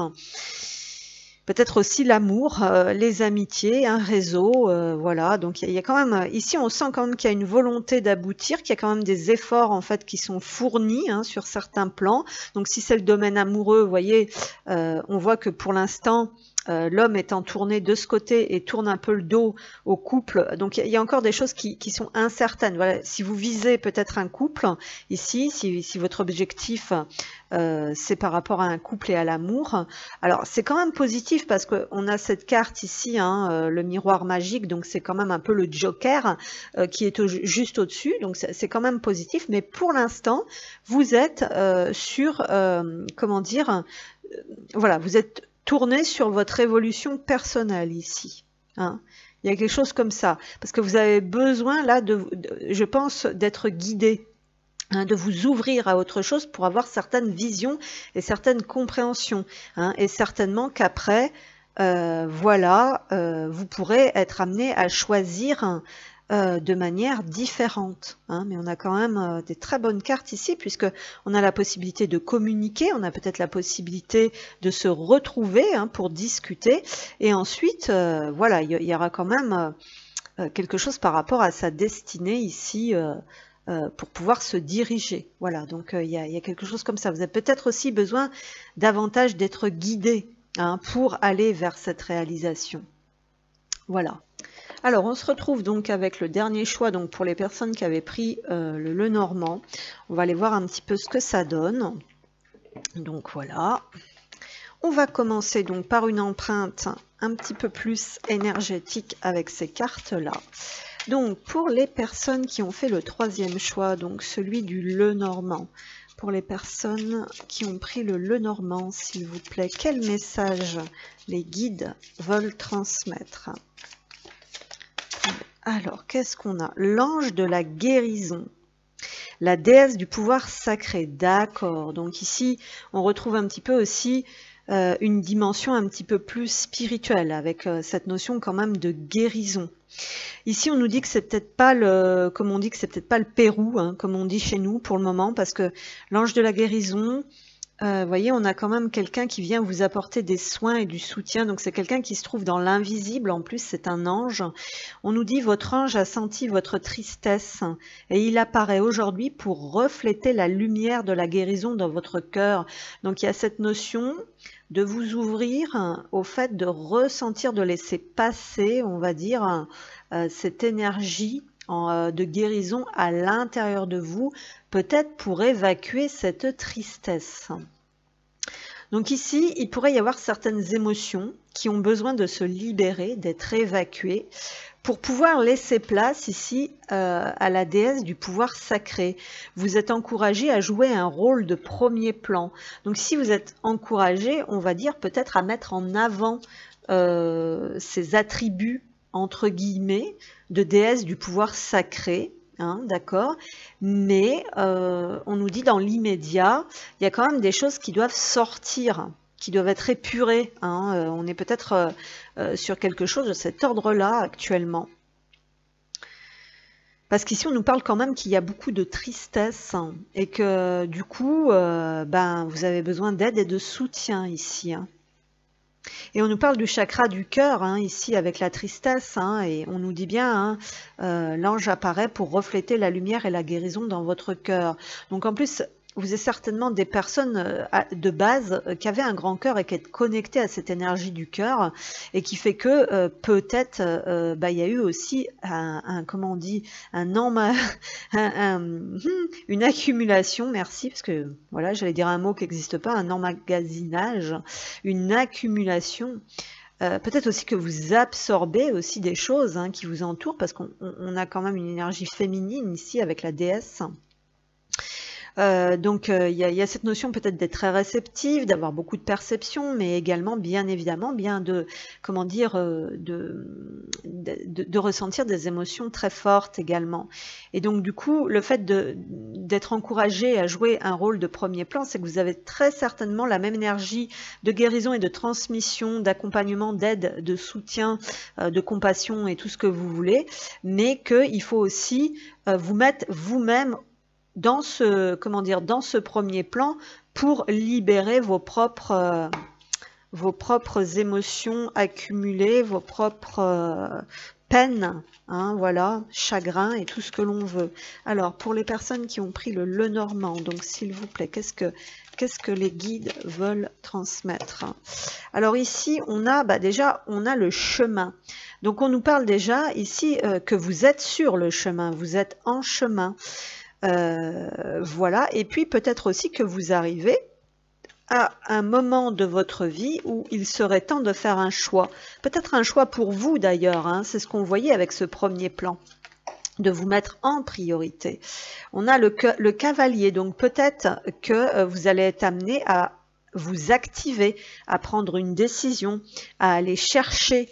[SPEAKER 1] Peut-être aussi l'amour, les amitiés, un réseau, voilà. Donc il y a quand même, ici on sent quand même qu'il y a une volonté d'aboutir, qu'il y a quand même des efforts en fait qui sont fournis, hein, sur certains plans. Donc si c'est le domaine amoureux, vous voyez, on voit que pour l'instant, l'homme étant tourné de ce côté et tourne un peu le dos au couple. Donc il y a encore des choses qui sont incertaines. Voilà, si vous visez peut-être un couple ici, si votre objectif c'est par rapport à un couple et à l'amour, alors c'est quand même positif parce qu'on a cette carte ici, hein, le miroir magique, donc c'est quand même un peu le joker qui est juste au-dessus, donc c'est quand même positif, mais pour l'instant vous êtes sur, comment dire, voilà, vous êtes tourner sur votre évolution personnelle ici, hein. Il y a quelque chose comme ça, parce que vous avez besoin là je pense, d'être guidé, hein, de vous ouvrir à autre chose pour avoir certaines visions et certaines compréhensions, hein, et certainement qu'après, voilà, vous pourrez être amené à choisir de manière différente, hein, mais on a quand même des très bonnes cartes ici, puisque on a la possibilité de communiquer, on a peut-être la possibilité de se retrouver, hein, pour discuter, et ensuite, voilà, il y aura quand même quelque chose par rapport à sa destinée ici, pour pouvoir se diriger. Voilà, donc il y a quelque chose comme ça. Vous avez peut-être aussi besoin davantage d'être guidé hein, pour aller vers cette réalisation. Voilà. Alors, on se retrouve donc avec le dernier choix donc pour les personnes qui avaient pris le Lenormand. On va aller voir un petit peu ce que ça donne. Donc voilà. On va commencer donc par une empreinte un petit peu plus énergétique avec ces cartes-là. Donc, pour les personnes qui ont fait le troisième choix, donc celui du Lenormand, pour les personnes qui ont pris le Lenormand, s'il vous plaît, quel message les guides veulent transmettre? Alors, qu'est-ce qu'on a? L'ange de la guérison. La déesse du pouvoir sacré. D'accord. Donc ici, on retrouve un petit peu aussi une dimension un petit peu plus spirituelle, avec cette notion quand même de guérison. Ici, on nous dit que c'est peut-être pas le, comme on dit que c'est peut-être pas le Pérou, hein, comme on dit chez nous pour le moment, parce que l'ange de la guérison, vous voyez, on a quand même quelqu'un qui vient vous apporter des soins et du soutien. Donc c'est quelqu'un qui se trouve dans l'invisible. En plus, c'est un ange. On nous dit votre ange a senti votre tristesse et il apparaît aujourd'hui pour refléter la lumière de la guérison dans votre cœur. Donc il y a cette notion de vous ouvrir au fait de ressentir, de laisser passer, on va dire, cette énergie de guérison à l'intérieur de vous, peut-être pour évacuer cette tristesse. Donc ici, il pourrait y avoir certaines émotions qui ont besoin de se libérer, d'être évacuées, pour pouvoir laisser place ici à la déesse du pouvoir sacré. Vous êtes encouragé à jouer un rôle de premier plan. Donc si vous êtes encouragé, on va dire peut-être à mettre en avant ces attributs, entre guillemets, de déesse du pouvoir sacré. Hein, d'accord, mais on nous dit dans l'immédiat, il y a quand même des choses qui doivent sortir, qui doivent être épurées. Hein, on est peut-être sur quelque chose de cet ordre-là actuellement. Parce qu'ici, on nous parle quand même qu'il y a beaucoup de tristesse hein, et que du coup, ben, vous avez besoin d'aide et de soutien ici. Hein. Et on nous parle du chakra du cœur, hein, ici avec la tristesse, hein, et on nous dit bien, hein, l'ange apparaît pour refléter la lumière et la guérison dans votre cœur. Donc en plus, vous êtes certainement des personnes de base qui avaient un grand cœur et qui est connectées à cette énergie du cœur, et qui fait que peut-être il y a eu aussi comment on dit, une accumulation, merci, parce que voilà, j'allais dire un mot qui n'existe pas, un emmagasinage, une accumulation. Peut-être aussi que vous absorbez aussi des choses hein, qui vous entourent, parce qu'on a quand même une énergie féminine ici avec la déesse. Donc il y a cette notion peut-être d'être très réceptive, d'avoir beaucoup de perception, mais également bien évidemment bien de comment dire de ressentir des émotions très fortes également. Et donc du coup le fait d'être encouragé à jouer un rôle de premier plan, c'est que vous avez très certainement la même énergie de guérison et de transmission, d'accompagnement, d'aide, de soutien, de compassion et tout ce que vous voulez, mais qu'il faut aussi vous mettre vous-même dans ce, comment dire, dans ce premier plan pour libérer vos propres émotions accumulées, vos propres peines, hein, voilà, chagrins et tout ce que l'on veut. Alors, pour les personnes qui ont pris le Lenormand, donc s'il vous plaît, qu'est-ce que les guides veulent transmettre? Alors ici, on a déjà, on a le chemin. Donc on nous parle déjà ici que vous êtes sur le chemin, vous êtes en chemin. Voilà, et puis peut-être aussi que vous arrivez à un moment de votre vie où il serait temps de faire un choix. Peut-être un choix pour vous d'ailleurs, hein, c'est ce qu'on voyait avec ce premier plan, de vous mettre en priorité. On a le cavalier, donc peut-être que vous allez être amené à vous activer, à prendre une décision, à aller chercher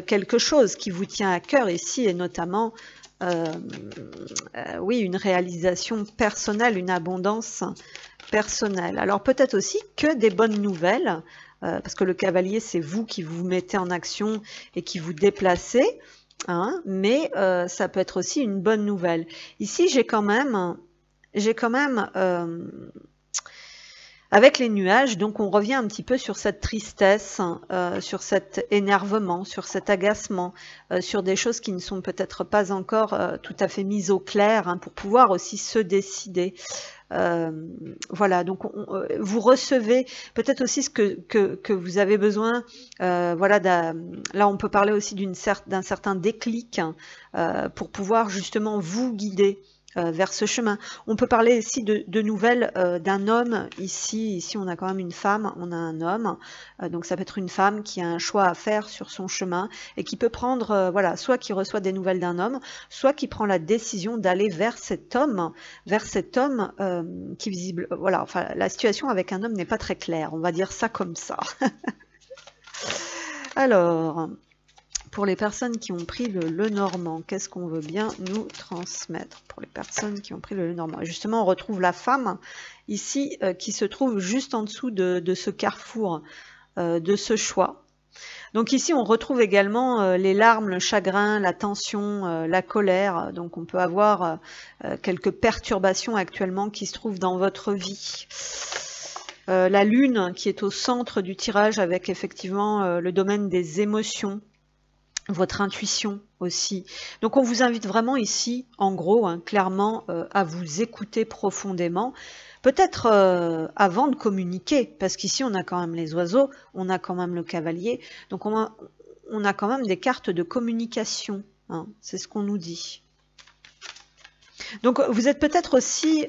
[SPEAKER 1] quelque chose qui vous tient à cœur ici, et notamment oui, une réalisation personnelle, une abondance personnelle. Alors peut-être aussi que des bonnes nouvelles, parce que le cavalier, c'est vous qui vous mettez en action et qui vous déplacez, hein, mais ça peut être aussi une bonne nouvelle. Ici, j'ai quand même Avec les nuages, donc on revient un petit peu sur cette tristesse, sur cet énervement, sur cet agacement, sur des choses qui ne sont peut-être pas encore tout à fait mises au clair, hein, pour pouvoir aussi se décider. Voilà, donc vous recevez peut-être aussi ce que vous avez besoin. Voilà, là on peut parler aussi d'un certain déclic, pour pouvoir justement vous guider vers ce chemin. On peut parler ici de nouvelles d'un homme. Ici on a quand même une femme, on a un homme. Donc ça peut être une femme qui a un choix à faire sur son chemin et qui peut prendre, voilà, soit qui reçoit des nouvelles d'un homme, soit qui prend la décision d'aller vers cet homme qui visible, voilà, enfin la situation avec un homme n'est pas très claire, on va dire ça comme ça. Alors, pour les personnes qui ont pris le Lenormand, qu'est-ce qu'on veut bien nous transmettre pour les personnes qui ont pris le Lenormand? Justement, on retrouve la femme ici qui se trouve juste en dessous de ce carrefour, de ce choix. Donc ici, on retrouve également les larmes, le chagrin, la tension, la colère. Donc on peut avoir quelques perturbations actuellement qui se trouvent dans votre vie. La lune qui est au centre du tirage avec effectivement le domaine des émotions, votre intuition aussi. Donc on vous invite vraiment ici, en gros, hein, clairement, à vous écouter profondément. Peut-être avant de communiquer, parce qu'ici on a quand même les oiseaux, on a quand même le cavalier, donc on a quand même des cartes de communication, hein, c'est ce qu'on nous dit. Donc vous êtes peut-être aussi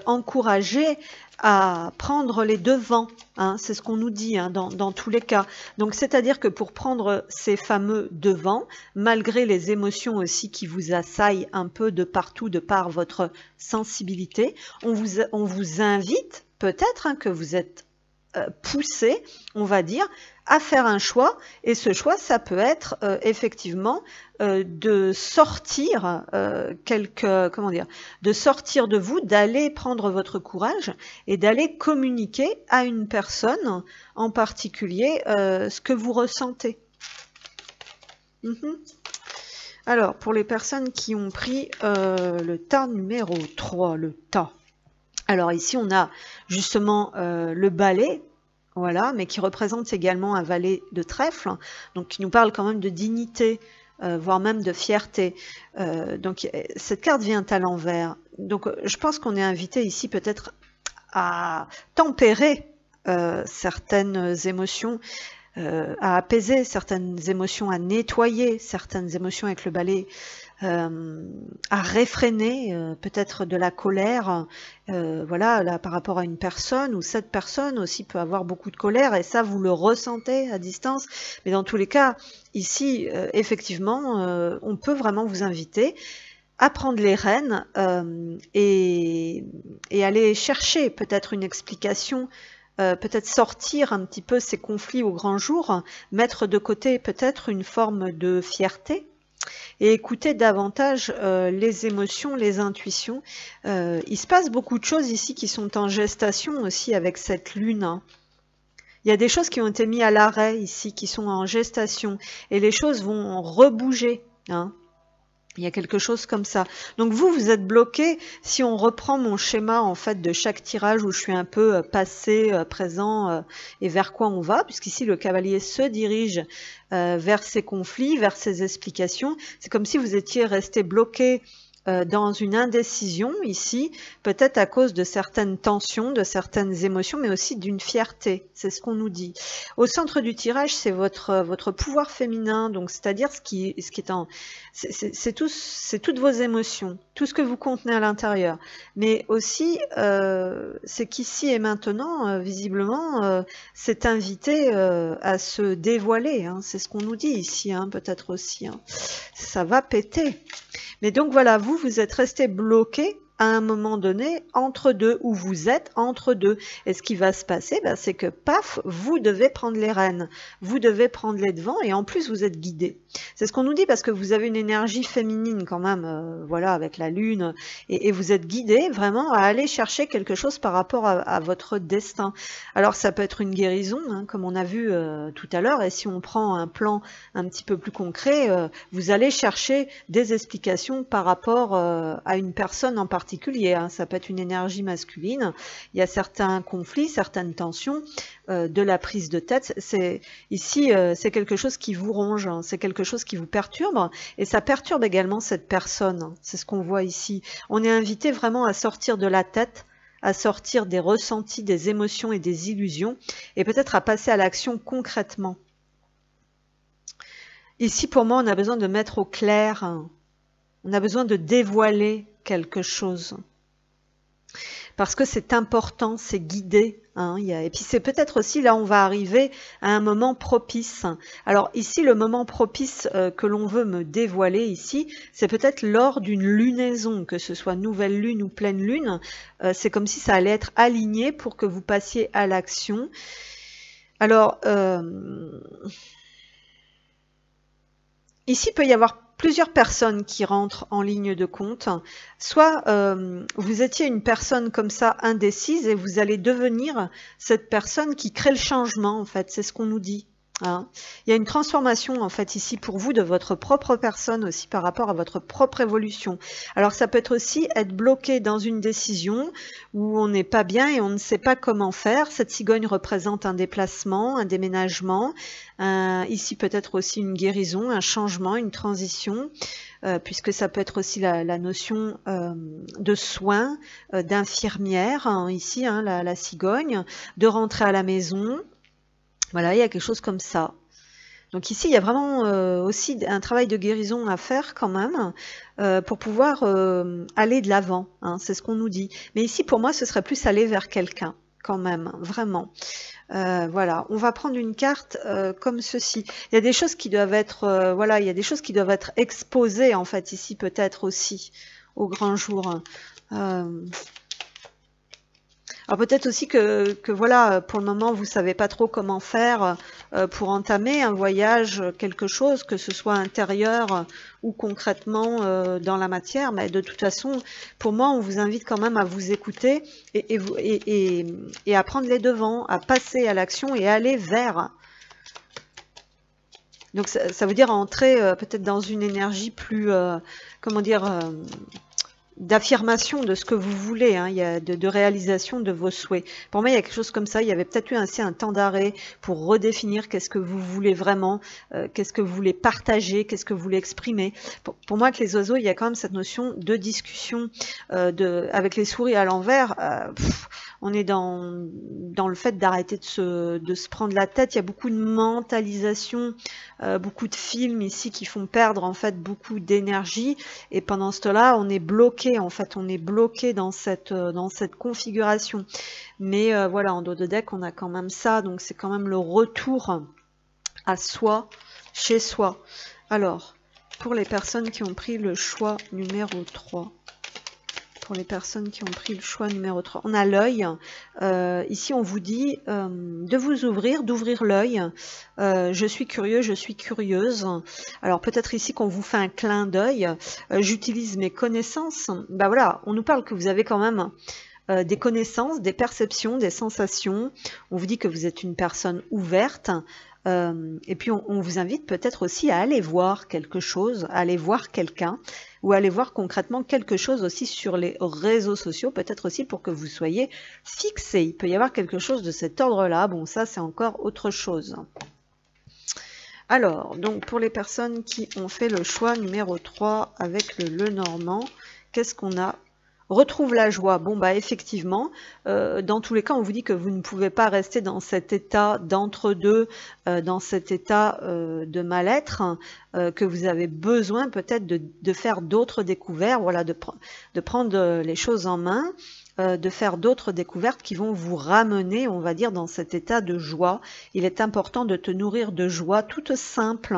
[SPEAKER 1] encouragé à prendre les devants, hein, c'est ce qu'on nous dit, hein, dans tous les cas. Donc c'est-à-dire que pour prendre ces fameux devants, malgré les émotions aussi qui vous assaillent un peu de partout, de par votre sensibilité, on vous invite peut-être, hein, que vous êtes poussé, on va dire, à faire un choix, et ce choix, ça peut être effectivement de sortir de sortir de vous, d'aller prendre votre courage et d'aller communiquer à une personne en particulier ce que vous ressentez. Alors, pour les personnes qui ont pris le tas numéro 3, le tas. Alors ici, on a justement le balai, voilà, mais qui représente également un valet de trèfle, donc qui nous parle quand même de dignité, voire même de fierté. Donc cette carte vient à l'envers. Donc je pense qu'on est invité ici peut-être à tempérer certaines émotions, à apaiser certaines émotions, à nettoyer certaines émotions avec le balai, à réfréner peut-être de la colère, voilà, là, par rapport à une personne, ou cette personne aussi peut avoir beaucoup de colère, et ça vous le ressentez à distance, mais dans tous les cas, ici, effectivement, on peut vraiment vous inviter à prendre les rênes et aller chercher peut-être une explication, peut-être sortir un petit peu ces conflits au grand jour, mettre de côté peut-être une forme de fierté, et écouter davantage les émotions, les intuitions. Il se passe beaucoup de choses ici qui sont en gestation aussi avec cette lune, hein. Il y a des choses qui ont été mises à l'arrêt ici, qui sont en gestation, et les choses vont rebouger, hein. Il y a quelque chose comme ça. Donc vous êtes bloqué. Si on reprend mon schéma en fait de chaque tirage où je suis un peu passé, présent et vers quoi on va, puisqu'ici le cavalier se dirige vers ces conflits, vers ces explications. C'est comme si vous étiez resté bloqué dans une indécision ici, peut-être à cause de certaines tensions, de certaines émotions, mais aussi d'une fierté, c'est ce qu'on nous dit. Au centre du tirage, c'est votre pouvoir féminin, donc c'est-à-dire ce qui est en... C'est toutes vos émotions, tout ce que vous contenez à l'intérieur. Mais aussi, c'est qu'ici et maintenant, visiblement, c'est invité à se dévoiler, hein, c'est ce qu'on nous dit ici, hein, peut-être aussi. Hein. Ça va péter. Mais donc voilà, vous êtes resté bloqué à un moment donné entre deux, où vous êtes entre deux. Et ce qui va se passer, ben, c'est que paf, vous devez prendre les rênes, vous devez prendre les devants, et en plus vous êtes guidé. C'est ce qu'on nous dit parce que vous avez une énergie féminine quand même, voilà, avec la lune, et vous êtes guidé vraiment à aller chercher quelque chose par rapport à votre destin. Alors ça peut être une guérison, hein, comme on a vu tout à l'heure, et si on prend un plan un petit peu plus concret, vous allez chercher des explications par rapport à une personne en particulier, particulier, hein. Ça peut être une énergie masculine. Il y a certains conflits, certaines tensions, de la prise de tête. Ici, c'est quelque chose qui vous ronge, hein. C'est quelque chose qui vous perturbe et ça perturbe également cette personne. C'est ce qu'on voit ici. On est invité vraiment à sortir de la tête, à sortir des ressentis, des émotions et des illusions et peut-être à passer à l'action concrètement. Ici, pour moi, on a besoin de mettre au clair, hein. On a besoin de dévoiler quelque chose. Parce que c'est important, c'est guidé. Hein, et puis c'est peut-être aussi, là on va arriver à un moment propice. Alors ici, le moment propice que l'on veut me dévoiler ici, c'est peut-être lors d'une lunaison, que ce soit nouvelle lune ou pleine lune. C'est comme si ça allait être aligné pour que vous passiez à l'action. Alors, ici, il peut y avoir plusieurs personnes qui rentrent en ligne de compte. Soit vous étiez une personne comme ça indécise et vous allez devenir cette personne qui crée le changement, en fait. C'est ce qu'on nous dit. Hein. Il y a une transformation en fait ici pour vous de votre propre personne aussi par rapport à votre propre évolution. Alors ça peut être aussi être bloqué dans une décision où on n'est pas bien et on ne sait pas comment faire. Cette cigogne représente un déplacement, un déménagement, ici peut-être aussi une guérison, un changement, une transition. Puisque ça peut être aussi la notion de soins, d'infirmière, hein, ici hein, la cigogne, de rentrer à la maison. Voilà, il y a quelque chose comme ça. Donc ici, il y a vraiment aussi un travail de guérison à faire quand même pour pouvoir aller de l'avant. Hein, c'est ce qu'on nous dit. Mais ici, pour moi, ce serait plus aller vers quelqu'un quand même, vraiment. Voilà, on va prendre une carte comme ceci. Il y a des choses qui doivent être, voilà, il y a des choses qui doivent être exposées en fait ici peut-être aussi au grand jour. Alors peut-être aussi que voilà, pour le moment, vous savez pas trop comment faire pour entamer un voyage, quelque chose, que ce soit intérieur ou concrètement dans la matière. Mais de toute façon, pour moi, on vous invite quand même à vous écouter et à prendre les devants, à passer à l'action et aller vers. Donc ça veut dire entrer peut-être dans une énergie plus, comment dire, d'affirmation de ce que vous voulez, hein, il y a de réalisation de vos souhaits. Pour moi, il y a quelque chose comme ça, il y avait peut-être eu ainsi un temps d'arrêt pour redéfinir qu'est-ce que vous voulez vraiment, qu'est-ce que vous voulez partager, qu'est-ce que vous voulez exprimer. Pour moi, avec les oiseaux, il y a quand même cette notion de discussion avec les souris à l'envers. On est dans le fait d'arrêter de se prendre la tête. Il y a beaucoup de mentalisation, beaucoup de films ici qui font perdre en fait beaucoup d'énergie. Et pendant ce temps-là, on est bloqué en fait, on est bloqué dans cette configuration. Mais voilà, en dos de deck, on a quand même ça. Donc c'est quand même le retour à soi, chez soi. Alors, pour les personnes qui ont pris le choix numéro 3. Pour les personnes qui ont pris le choix numéro 3. On a l'œil. Ici, on vous dit de vous ouvrir, d'ouvrir l'œil. Je suis curieux, je suis curieuse. Alors, peut-être ici qu'on vous fait un clin d'œil. J'utilise mes connaissances. Ben voilà, on nous parle que vous avez quand même des connaissances, des perceptions, des sensations. On vous dit que vous êtes une personne ouverte. Et puis, on vous invite peut-être aussi à aller voir quelque chose, à aller voir quelqu'un, ou aller voir concrètement quelque chose aussi sur les réseaux sociaux, peut-être aussi pour que vous soyez fixé. Il peut y avoir quelque chose de cet ordre-là. Bon, ça, c'est encore autre chose. Alors, donc, pour les personnes qui ont fait le choix numéro 3 avec le Normand, qu'est-ce qu'on a ? Retrouve la joie. Bon, bah effectivement, dans tous les cas, on vous dit que vous ne pouvez pas rester dans cet état d'entre-deux, dans cet état de mal-être, que vous avez besoin peut-être de faire d'autres découvertes, voilà, de prendre les choses en main, de faire d'autres découvertes qui vont vous ramener, on va dire, dans cet état de joie. Il est important de te nourrir de joie toute simple,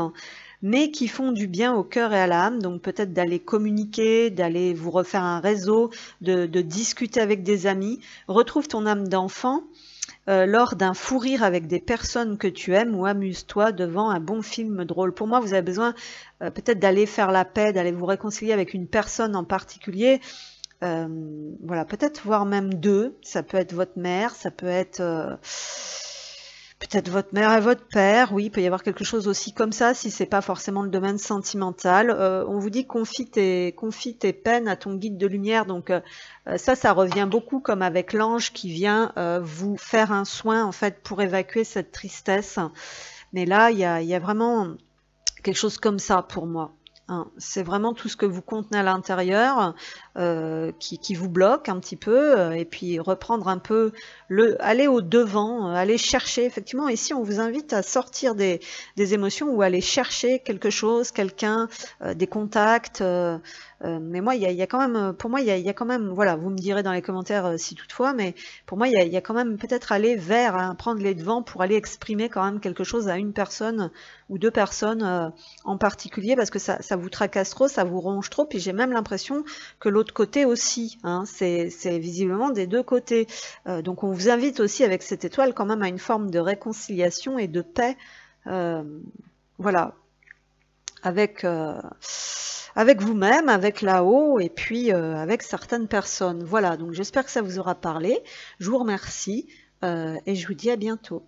[SPEAKER 1] mais qui font du bien au cœur et à l'âme, donc peut-être d'aller communiquer, d'aller vous refaire un réseau, de discuter avec des amis. Retrouve ton âme d'enfant lors d'un fou rire avec des personnes que tu aimes ou amuse-toi devant un bon film drôle. Pour moi, vous avez besoin peut-être d'aller faire la paix, d'aller vous réconcilier avec une personne en particulier. Voilà, peut-être voire même deux. Ça peut être votre mère, ça peut être peut-être votre mère et votre père, oui, il peut y avoir quelque chose aussi comme ça, si c'est pas forcément le domaine sentimental. On vous dit confie tes peines à ton guide de lumière, donc ça revient beaucoup comme avec l'ange qui vient vous faire un soin en fait pour évacuer cette tristesse. Mais là, il y a vraiment quelque chose comme ça pour moi. Hein. C'est vraiment tout ce que vous contenez à l'intérieur qui vous bloque un petit peu, et puis reprendre un peu, aller au devant, aller chercher, effectivement, ici on vous invite à sortir des émotions ou aller chercher quelque chose, quelqu'un, des contacts, mais moi il y a quand même, pour moi il y a quand même, voilà, vous me direz dans les commentaires si toutefois, mais pour moi il y a quand même peut-être aller vers, hein, prendre les devants pour aller exprimer quand même quelque chose à une personne ou deux personnes en particulier, parce que ça vous tracasse trop, ça vous ronge trop, puis j'ai même l'impression que l'autre côté aussi, hein, c'est visiblement des deux côtés. Donc on vous invite aussi avec cette étoile quand même à une forme de réconciliation et de paix, voilà, avec vous-même, avec là-haut, et puis avec certaines personnes. Voilà, donc j'espère que ça vous aura parlé. Je vous remercie et je vous dis à bientôt.